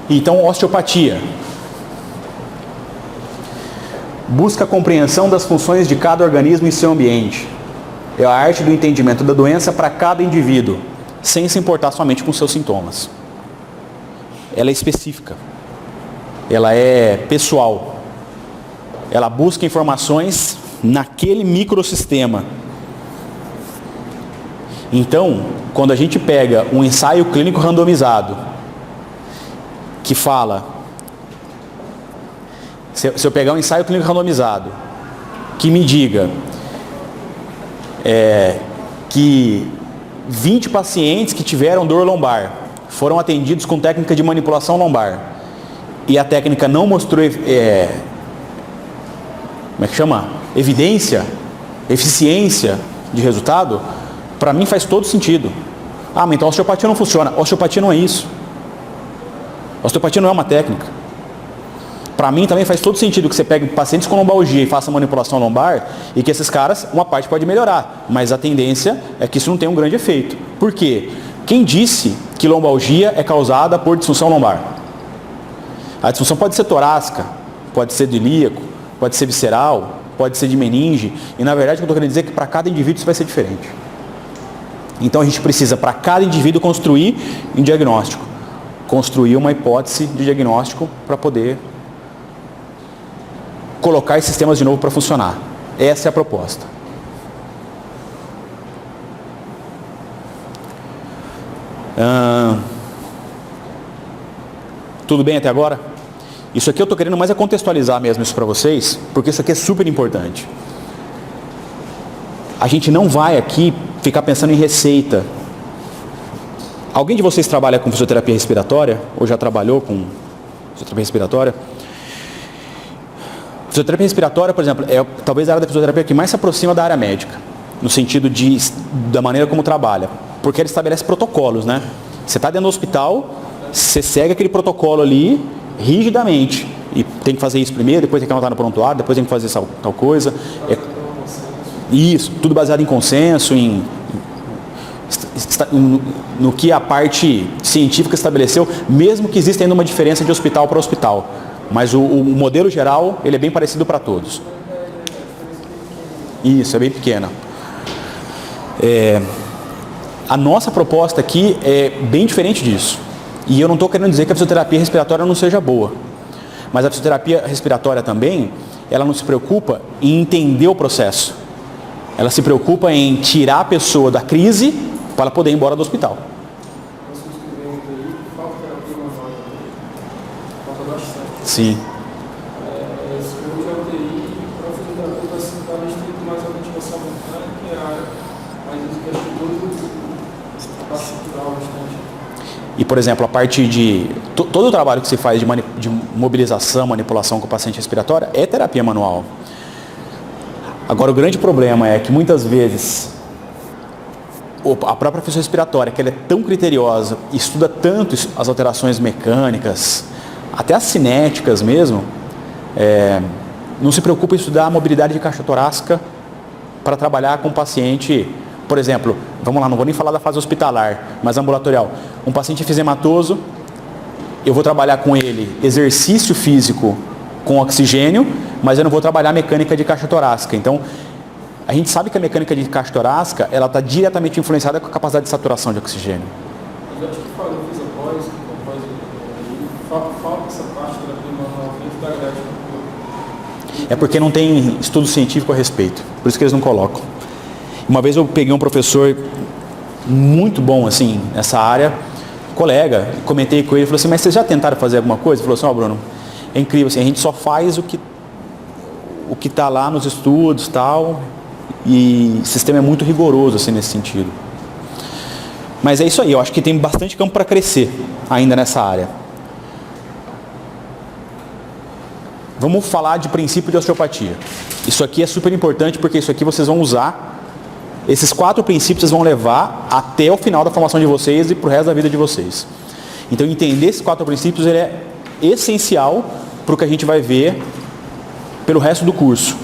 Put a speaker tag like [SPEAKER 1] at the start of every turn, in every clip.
[SPEAKER 1] Então, osteopatia busca a compreensão das funções de cada organismo em seu ambiente. É a arte do entendimento da doença para cada indivíduo, sem se importar somente com seus sintomas. Ela é específica, ela é pessoal, ela busca informações naquele microsistema. Então, quando a gente pega um ensaio clínico randomizado, que fala, se eu pegar um ensaio clínico randomizado, que me diga que 20 pacientes que tiveram dor lombar foram atendidos com técnica de manipulação lombar, e a técnica não mostrou, eficiência de resultado, para mim faz todo sentido. Mas então a osteopatia não funciona. A osteopatia não é isso. A osteopatia não é uma técnica. Para mim também faz todo sentido que você pegue pacientes com lombalgia e faça manipulação lombar, e que esses caras, uma parte pode melhorar, mas a tendência é que isso não tenha um grande efeito. Por quê? Quem disse que lombalgia é causada por disfunção lombar? A disfunção pode ser torácica, pode ser de ilíaco, pode ser visceral, pode ser de meninge, e na verdade o que eu estou querendo dizer é que para cada indivíduo isso vai ser diferente. Então a gente precisa, para cada indivíduo, construir um diagnóstico, construir uma hipótese de diagnóstico para poder colocar esses sistemas de novo para funcionar. Essa é a proposta. Tudo bem até agora? Isso aqui eu estou querendo mais é contextualizar mesmo isso para vocês, porque isso aqui é super importante. A gente não vai aqui ficar pensando em receita. Alguém de vocês trabalha com fisioterapia respiratória? Ou já trabalhou com fisioterapia respiratória? Fisioterapia respiratória, por exemplo, é talvez a área da fisioterapia que mais se aproxima da área médica, no sentido da maneira como trabalha, porque ela estabelece protocolos, né? Você está dentro do hospital, você segue aquele protocolo ali rigidamente, e tem que fazer isso primeiro, depois tem que anotar no prontuário, depois tem que fazer tal coisa. Isso, tudo baseado em consenso, no que a parte científica estabeleceu, mesmo que exista ainda uma diferença de hospital para hospital. Mas o modelo geral, ele é bem parecido para todos. Isso, é bem pequena. A nossa proposta aqui é bem diferente disso. E eu não estou querendo dizer que a fisioterapia respiratória não seja boa. Mas a fisioterapia respiratória também, ela não se preocupa em entender o processo. Ela se preocupa em tirar a pessoa da crise para ela poder ir embora do hospital. Sim. E, por exemplo, a parte de... Todo o trabalho que se faz de mobilização, manipulação com o paciente respiratório é terapia manual. Agora, o grande problema é que muitas vezes a própria função respiratória, que ela é tão criteriosa, estuda tanto as alterações mecânicas, até as cinéticas mesmo, não se preocupa em estudar a mobilidade de caixa torácica para trabalhar com o paciente. Por exemplo, vamos lá, não vou nem falar da fase hospitalar, mas ambulatorial. Um paciente efisematoso, eu vou trabalhar com ele exercício físico com oxigênio, mas eu não vou trabalhar a mecânica de caixa torácica. Então, a gente sabe que a mecânica de caixa torácica, ela está diretamente influenciada com a capacidade de saturação de oxigênio.
[SPEAKER 2] Mas acho que falta essa parte da terapia manual dentro da grade do corpo.
[SPEAKER 1] É porque não tem estudo científico a respeito, por isso que eles não colocam. Uma vez eu peguei um professor muito bom assim nessa área, colega, comentei com ele, falou assim, mas vocês já tentaram fazer alguma coisa? Ele falou assim, Bruno, é incrível, assim, a gente só faz o que está lá nos estudos tal, e o sistema é muito rigoroso assim nesse sentido. Mas é isso aí, eu acho que tem bastante campo para crescer ainda nessa área. Vamos falar de princípio de osteopatia. Isso aqui é super importante porque isso aqui vocês vão usar. Esses 4 princípios vocês vão levar até o final da formação de vocês e para o resto da vida de vocês. Então entender esses 4 princípios ele é essencial para o que a gente vai ver pelo resto do curso.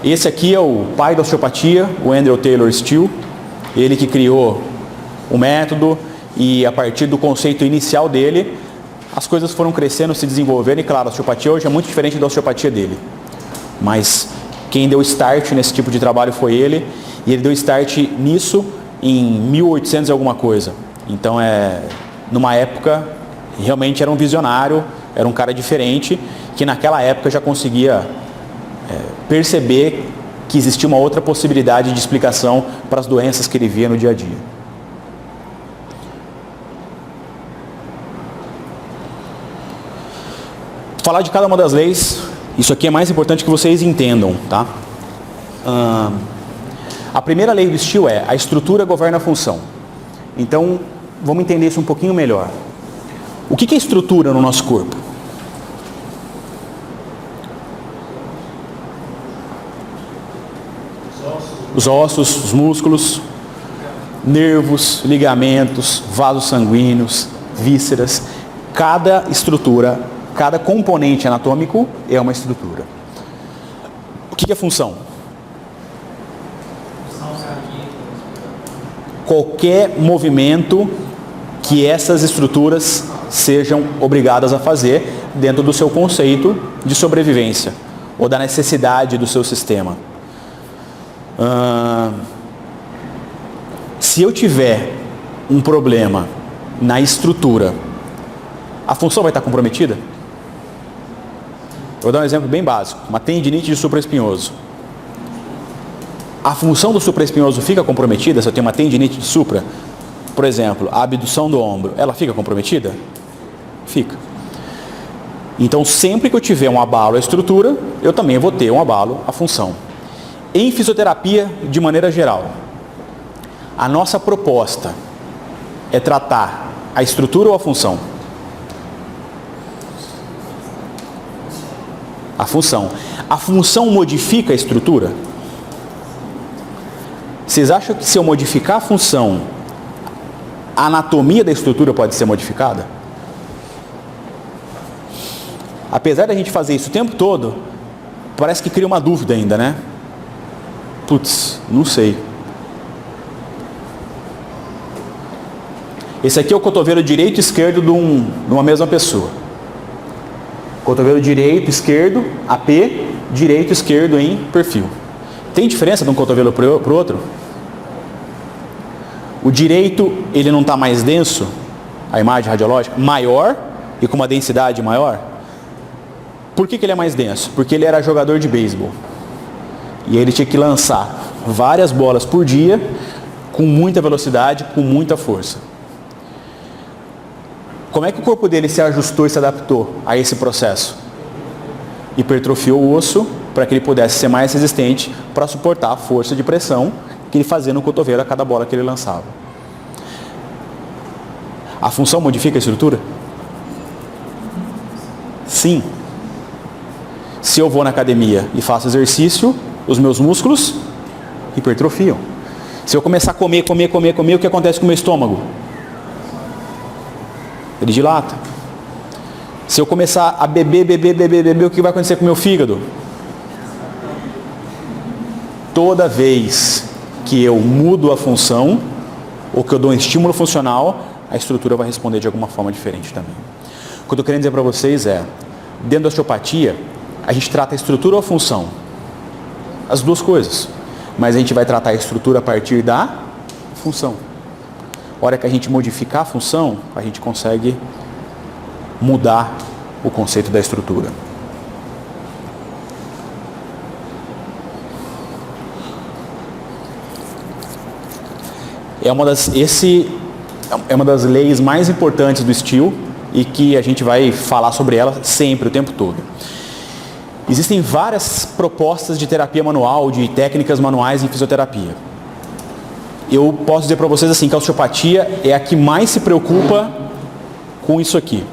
[SPEAKER 1] Esse aqui é o pai da osteopatia, o Andrew Taylor Still. Ele que criou o método e a partir do conceito inicial dele, as coisas foram crescendo, se desenvolvendo, e claro, a osteopatia hoje é muito diferente da osteopatia dele. Mas quem deu start nesse tipo de trabalho foi ele, e ele deu start nisso em 1800 e alguma coisa. Então, numa época, realmente era um visionário, era um cara diferente, que naquela época já conseguia perceber que existia uma outra possibilidade de explicação para as doenças que ele via no dia a dia. Falar de cada uma das leis, isso aqui é mais importante que vocês entendam, tá? A primeira lei do Steele é: a estrutura governa a função. Então, vamos entender isso um pouquinho melhor. O que é estrutura no nosso corpo? Os ossos, os músculos, nervos, ligamentos, vasos sanguíneos, vísceras. Cada estrutura, cada componente anatômico é uma estrutura. O que é função? Qualquer movimento que essas estruturas sejam obrigadas a fazer dentro do seu conceito de sobrevivência ou da necessidade do seu sistema. Se eu tiver um problema na estrutura, a função vai estar comprometida? Eu vou dar um exemplo bem básico: uma tendinite de supraespinhoso. A função do supraespinhoso fica comprometida se eu tenho uma tendinite de supra? Por exemplo, a abdução do ombro, ela fica comprometida? Fica. Então, sempre que eu tiver um abalo à estrutura, eu também vou ter um abalo à função. Em fisioterapia, de maneira geral, a nossa proposta é tratar a estrutura ou a função? A função. A função modifica a estrutura? Vocês acham que se eu modificar a função, a anatomia da estrutura pode ser modificada? Apesar da gente fazer isso o tempo todo, parece que cria uma dúvida ainda, né? Putz, não sei. Esse aqui é o cotovelo direito e esquerdo de uma mesma pessoa. Cotovelo direito, esquerdo, AP, direito, esquerdo em perfil. Tem diferença de um cotovelo para o outro? O direito, ele não está mais denso, a imagem radiológica, maior e com uma densidade maior? Por que ele é mais denso? Porque ele era jogador de beisebol. E aí ele tinha que lançar várias bolas por dia, com muita velocidade, com muita força. Como é que o corpo dele se ajustou e se adaptou a esse processo? Hipertrofiou o osso para que ele pudesse ser mais resistente para suportar a força de pressão que ele fazia no cotovelo a cada bola que ele lançava. A função modifica a estrutura? Sim. Se eu vou na academia e faço exercício, os meus músculos hipertrofiam. Se eu começar a comer, o que acontece com o meu estômago? Ele dilata. Se eu começar a beber, o que vai acontecer com o meu fígado? Toda vez que eu mudo a função, ou que eu dou um estímulo funcional, a estrutura vai responder de alguma forma diferente também. O que eu estou querendo dizer para vocês é, dentro da osteopatia, a gente trata a estrutura ou a função? As duas coisas. Mas a gente vai tratar a estrutura a partir da função. A hora que a gente modificar a função, a gente consegue mudar o conceito da estrutura. É uma das leis mais importantes do Steele e que a gente vai falar sobre ela sempre, o tempo todo. Existem várias propostas de terapia manual, de técnicas manuais em fisioterapia. Eu posso dizer para vocês assim, que a osteopatia é a que mais se preocupa com isso aqui.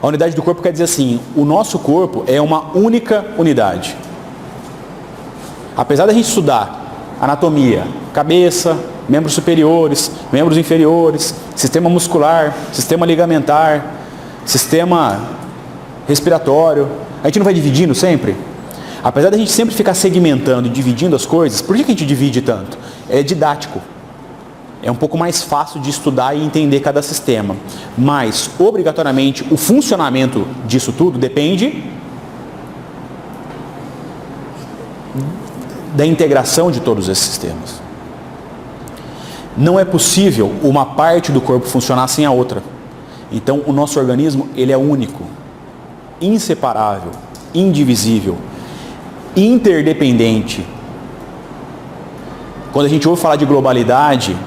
[SPEAKER 1] A unidade do corpo quer dizer assim, o nosso corpo é uma única unidade. Apesar da gente estudar anatomia, cabeça, membros superiores, membros inferiores, sistema muscular, sistema ligamentar, sistema respiratório, a gente não vai dividindo sempre? Apesar da gente sempre ficar segmentando e dividindo as coisas, por que a gente divide tanto? É didático. é um pouco mais fácil de estudar e entender cada sistema. Mas, obrigatoriamente, o funcionamento disso tudo depende da integração de todos esses sistemas. Não é possível uma parte do corpo funcionar sem a outra. Então, o nosso organismo, ele é único, inseparável, indivisível, interdependente. Quando a gente ouve falar de globalidade,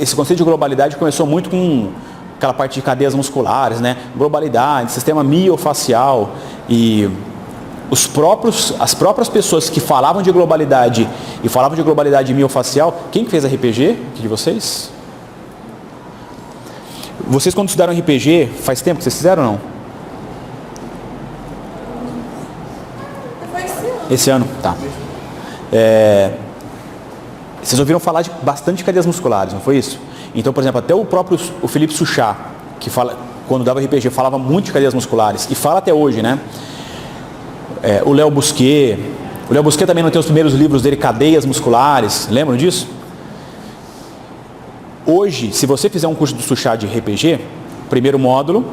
[SPEAKER 1] esse conceito de globalidade começou muito com aquela parte de cadeias musculares, né? Globalidade, sistema miofacial, e as próprias pessoas que falavam de globalidade e falavam de globalidade miofacial, quem que fez RPG aqui de vocês? Vocês quando estudaram RPG, faz tempo que vocês fizeram ou não?
[SPEAKER 3] Foi esse ano.
[SPEAKER 1] Esse ano? Tá. Vocês ouviram falar de bastante cadeias musculares, não foi isso? Então, por exemplo, até o próprio Felipe Suchá, que quando dava RPG, falava muito de cadeias musculares, e fala até hoje, né? O Léo Busquet também não tem os primeiros livros dele, Cadeias Musculares, lembram disso? Hoje, se você fizer um curso do Suchá de RPG, o primeiro módulo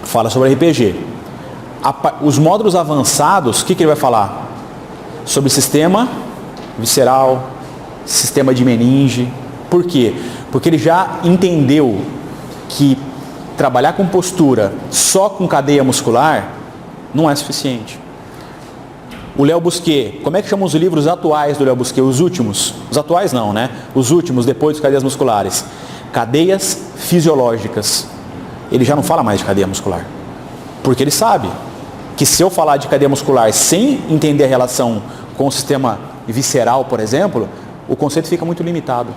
[SPEAKER 1] fala sobre RPG. Os módulos avançados, o que ele vai falar? Sobre sistema visceral, sistema de meninge. Por quê? Porque ele já entendeu que trabalhar com postura só com cadeia muscular não é suficiente. O Léo Busquet, como é que chamam os livros atuais do Léo Busquet? Os últimos? Os atuais não, né? Os últimos, depois das cadeias musculares. Cadeias fisiológicas. Ele já não fala mais de cadeia muscular. Porque ele sabe que se eu falar de cadeia muscular sem entender a relação com o sistema visceral, por exemplo, o conceito fica muito limitado.